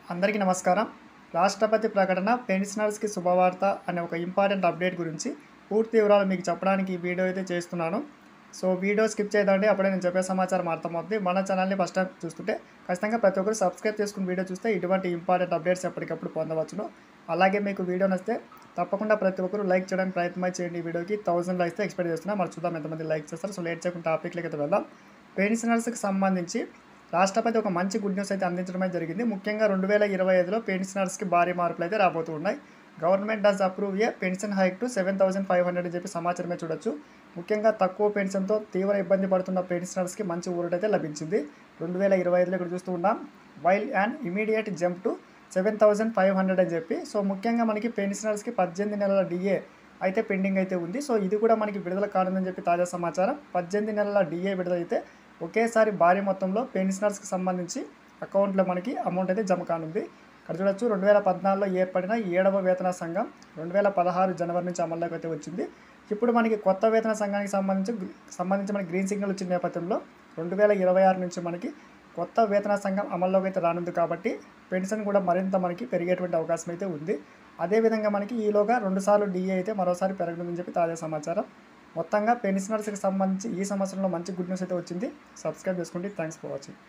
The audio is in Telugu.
అందరికీ నమస్కారం. రాష్ట్రపతి ప్రకటన పెన్షనర్స్‌కి శుభవార్త అనే ఒక ఇంపార్టెంట్ అప్డేట్ గురించి పూర్తి వివరాలు మీకు చెప్పడానికి ఈ వీడియో అయితే చేస్తున్నాను. సో వీడియో స్కిప్ చేయదండి, అప్పుడే నేను చెప్పే సమాచారం అర్థమవుతుంది. మన ఛానల్‌ని ఫస్ట్ టైం చూస్తుంటే ఖచ్చితంగా ప్రతి ఒక్కరు సబ్స్క్రైబ్ చేసుకుని వీడియో చూస్తే ఇటువంటి ఇంపార్టెంట్ అప్డేట్స్ ఎప్పటికప్పుడు పొందవచ్చును. అలాగే మీకు వీడియో నచ్చితే తప్పకుండా ప్రతి ఒక్కరు లైక్ చేయడానికి ప్రయత్నం చేయండి. ఈ వీడియోకి 1000 లైక్స్ ఎక్స్పెక్ట్ చేస్తున్నా. మరి చూద్దాం ఎంతమంది లైక్ చేస్తారు. సో లేట్ చేయకుండా టాపిక్‌లోకి అయితే వెళ్దాం. పెన్షనర్స్‌కి సంబంధించి రాష్ట్రపతి ఒక మంచి గుడ్ న్యూస్ అయితే అందించడమే జరిగింది. ముఖ్యంగా 2025లో పెన్షనర్స్‌కి భారీ మార్పులు అయితే రాబోతూ ఉన్నాయి. Government does approve A pension hike to 7,500 అని చెప్పి సమాచారమే చూడొచ్చు. ముఖ్యంగా తక్కువ పెన్షన్తో తీవ్ర ఇబ్బంది పడుతున్న పెన్షనర్స్‌కి మంచి ఊరటైతే లభించింది. 2025లో ఇక్కడ చూస్తూ ఉన్నాం. While and immediate jump to 7,500 అని చెప్పి. సో ముఖ్యంగా మనకి పెన్షనర్స్‌కి 18 నెలల డిఏ అయితే పెండింగ్ అయితే ఉంది. సో ఇది కూడా మనకి విడుదల కానుందని చెప్పి తాజా సమాచారం. 18 నెలల డిఏ విడుదలైతే ఒకేసారి భారీ మొత్తంలో పెన్షనర్స్‌కి సంబంధించి అకౌంట్లో మనకి అమౌంట్ అయితే జమ కానుంది. ఇక్కడ చూడొచ్చు 2014లో ఏర్పడిన 7వ వేతన సంఘం 2016 జనవరి నుంచి అమల్లోకి అయితే వచ్చింది. ఇప్పుడు మనకి కొత్త వేతన సంఘానికి సంబంధించి మనకి గ్రీన్ సిగ్నల్ వచ్చిన నేపథ్యంలో 2026 నుంచి మనకి కొత్త వేతన సంఘం అమల్లోకి అయితే రానుంది. కాబట్టి పెన్షన్ కూడా మరింత మనకి పెరిగేటువంటి అవకాశం అయితే ఉంది. అదేవిధంగా మనకి ఈలోగా 2 సార్లు డిఏ అయితే మరోసారి పెరగనుందని చెప్పి తాజా సమాచారం. మొత్తంగా పెన్షనర్స్‌కి సంబంధించి ఈ సంవత్సరంలో మంచి గుడ్ న్యూస్ అయితే వచ్చింది. సబ్స్క్రైబ్ చేసుకోండి. Thanks for watching.